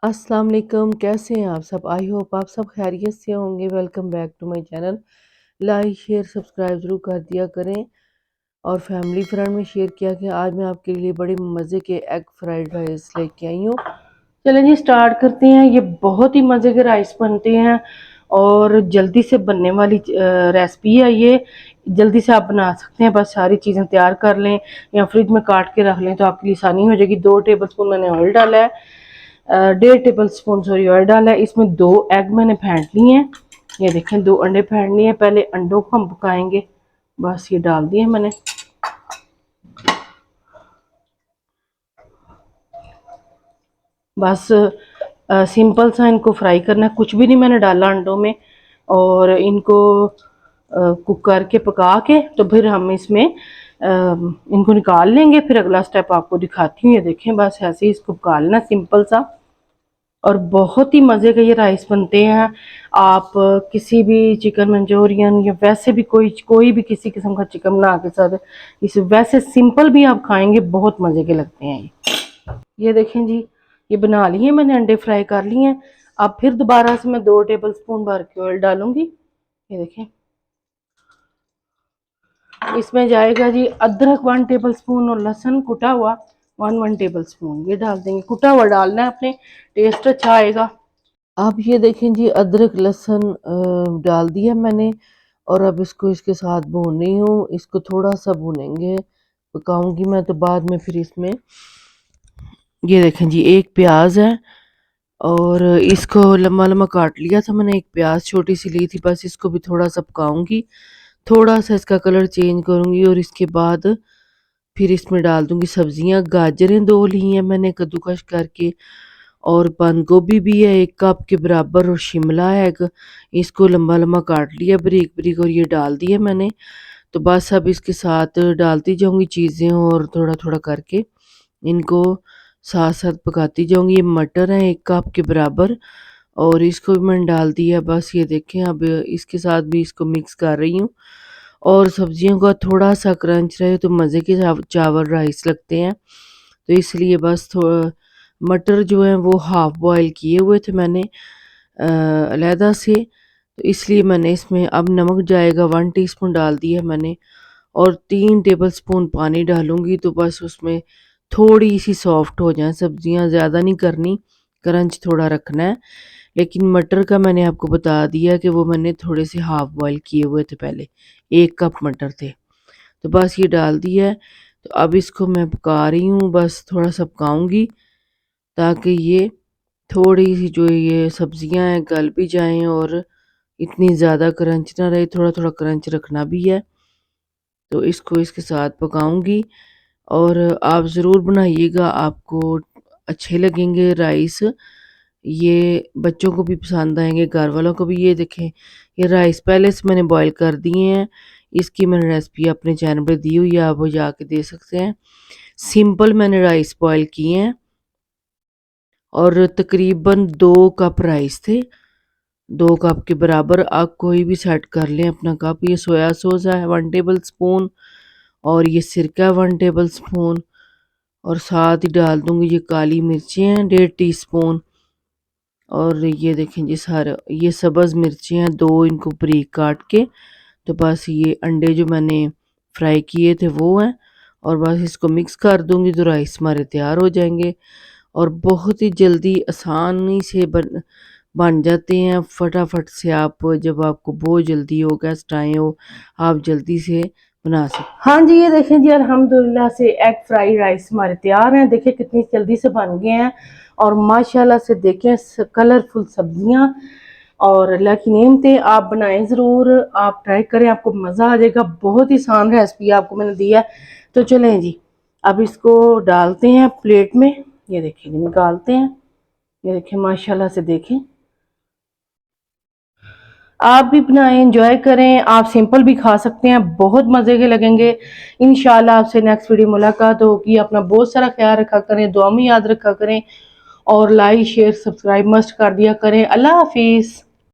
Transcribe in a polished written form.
अस्सलाम वालेकुम, कैसे हैं आप सब? आई होप आप सब खैरियत से होंगे। Welcome back to my channel. Like share subscribe ज़रूर कर दिया करें और फैमिली फ्रेंड में शेयर किया कि आज मैं आपके लिए बड़े मज़े के एग फ्राइड राइस लेके आई हूँ। चलें जी स्टार्ट करते हैं। ये बहुत ही मज़े के राइस बनते हैं और जल्दी से बनने वाली रेसिपी है ये। जल्दी से आप बना सकते हैं, बस सारी चीज़ें तैयार कर लें या फ्रिज में काट के रख लें तो आपके लिए आसानी हो जाएगी। 2 टेबल स्पून मैंने ऑयल डाला है, 1.5 टेबल स्पून सॉरी ऑयल डाला है। इसमें 2 एग मैंने फेंट लिए हैं। ये देखें 2 अंडे फेंट लिए हैं। पहले अंडों को हम पकाएंगे। बस ये डाल दिए मैंने। बस सिंपल सा इनको फ्राई करना है, कुछ भी नहीं मैंने डाला अंडों में। और इनको कुक करके पका के तो फिर हम इसमें इनको निकाल लेंगे। फिर अगला स्टेप आपको दिखाती हूँ। ये देखें बस ऐसे ही इसको पका लेना सिंपल सा। और बहुत ही मज़े के ये राइस बनते हैं। आप किसी भी चिकन मंचूरियन या वैसे भी कोई भी किसी किस्म का चिकन बना के साथ इसे वैसे सिंपल भी आप खाएंगे, बहुत मज़े के लगते हैं ये देखें जी, ये बना लिए मैंने, अंडे फ्राई कर लिए हैं। अब फिर दोबारा से मैं 2 टेबल स्पून भर के ऑयल डालूंगी। ये देखें इसमें जाएगा जी अदरक 1 टेबल स्पून और लहसुन कुटा हुआ 1 टेबल स्पून ये डाल देंगे। कुटा हुआ डालना है, अपने टेस्ट अच्छा आएगा। अब ये देखें जी अदरक लहसुन डाल दिया मैंने और अब इसको इसके साथ भून रही हूँ। इसको थोड़ा सा भूनेंगे, पकाऊंगी मैं तो बाद में फिर इसमें। ये देखें जी एक प्याज है और इसको लम्बा लम्बा काट लिया था मैंने। एक प्याज छोटी सी ली थी, बस इसको भी थोड़ा सा पकाऊंगी, थोड़ा सा इसका कलर चेंज करूंगी और इसके बाद फिर इसमें डाल दूंगी सब्जियां। गाजरें 2 ली हैं मैंने कद्दूकश करके और बंद गोभी भी है 1 कप के बराबर और शिमला है एक, इसको लंबा लंबा काट लिया बारीक बारीक और ये डाल दिया मैंने। तो बस अब इसके साथ डालती जाऊंगी चीज़ें और थोड़ा थोड़ा करके इनको साथ साथ पकाती जाऊंगी। ये मटर है 1 कप के बराबर और इसको भी मैंने डाल दिया। बस ये देखें अब इसके साथ भी इसको मिक्स कर रही हूँ। और सब्जियों का थोड़ा सा क्रंच रहे तो मज़े के चावल राइस लगते हैं। तो इसलिए बस थोड़ा मटर जो है वो हाफ बॉयल किए हुए थे मैंने अलहदा से, तो इसलिए मैंने इसमें अब नमक जाएगा 1 टीस्पून डाल दिया मैंने और 3 टेबल स्पून पानी डालूंगी। तो बस उसमें थोड़ी सी सॉफ्ट हो जाए सब्जियां, ज़्यादा नहीं करनी, क्रंच थोड़ा रखना है। लेकिन मटर का मैंने आपको बता दिया कि वो मैंने थोड़े से हाफ बॉयल किए हुए थे पहले, 1 कप मटर थे। तो बस ये डाल दिया है। तो अब इसको मैं पका रही हूँ, बस थोड़ा सा पकाऊंगी ताकि ये थोड़ी सी जो ये सब्जियां हैं गल भी जाएं और इतनी ज़्यादा क्रंच ना रहे, थोड़ा थोड़ा क्रंच रखना भी है। तो इसको इसके साथ पकाऊंगी और आप ज़रूर बनाइएगा, आपको अच्छे लगेंगे राइस। ये बच्चों को भी पसंद आएंगे, घर वालों को भी। ये देखें ये राइस पहले से मैंने बॉईल कर दिए हैं। इसकी मैंने रेसिपी अपने चैनल पर दी हुई है, आप वो जाके दे सकते हैं। सिंपल मैंने राइस बॉईल किए हैं और तकरीबन 2 कप राइस थे, 2 कप के बराबर। आप कोई भी सेट कर लें अपना कप। ये सोया सॉस है 1 टेबल स्पून और ये सिरका 1 टेबल स्पून और साथ ही डाल दूंगी ये काली मिर्चें हैं 1.5 टीस्पून। और ये देखें जी सारे ये सब्ज़ मिर्चें हैं 2, इनको बारीक काट के। तो बस ये अंडे जो मैंने फ्राई किए थे वो हैं और बस इसको मिक्स कर दूंगी तो राइस हमारे तैयार हो जाएंगे। और बहुत ही जल्दी आसानी से बन जाते हैं फटाफट से। आप जब आपको बहुत जल्दी हो, गेस्ट आए हो, आप जल्दी से बना सकते। हाँ जी ये देखें जी अल्हम्दुलिल्लाह से एग फ्राई राइस हमारे तैयार हैं। देखिए कितनी जल्दी से बन गए हैं और माशाल्लाह से देखें कलरफुल सब्जियां और अल्लाह की नेमतें। आप बनाएं ज़रूर, आप ट्राई करें, आपको मज़ा आ जाएगा। बहुत ही आसान रेसिपी आपको मैंने दी है। तो चलें जी अब इसको डालते हैं प्लेट में। ये देखिए निकालते हैं। ये देखें माशाल्लाह से देखें, आप भी बनाएं, एंजॉय करें। आप सिंपल भी खा सकते हैं, बहुत मज़े के लगेंगे। इंशाल्लाह आपसे नेक्स्ट वीडियो मुलाकात होगी। अपना बहुत सारा ख्याल रखा करें, दुआ में याद रखा करें और लाइक शेयर सब्सक्राइब मस्ट कर दिया करें। अल्लाह हाफिज़।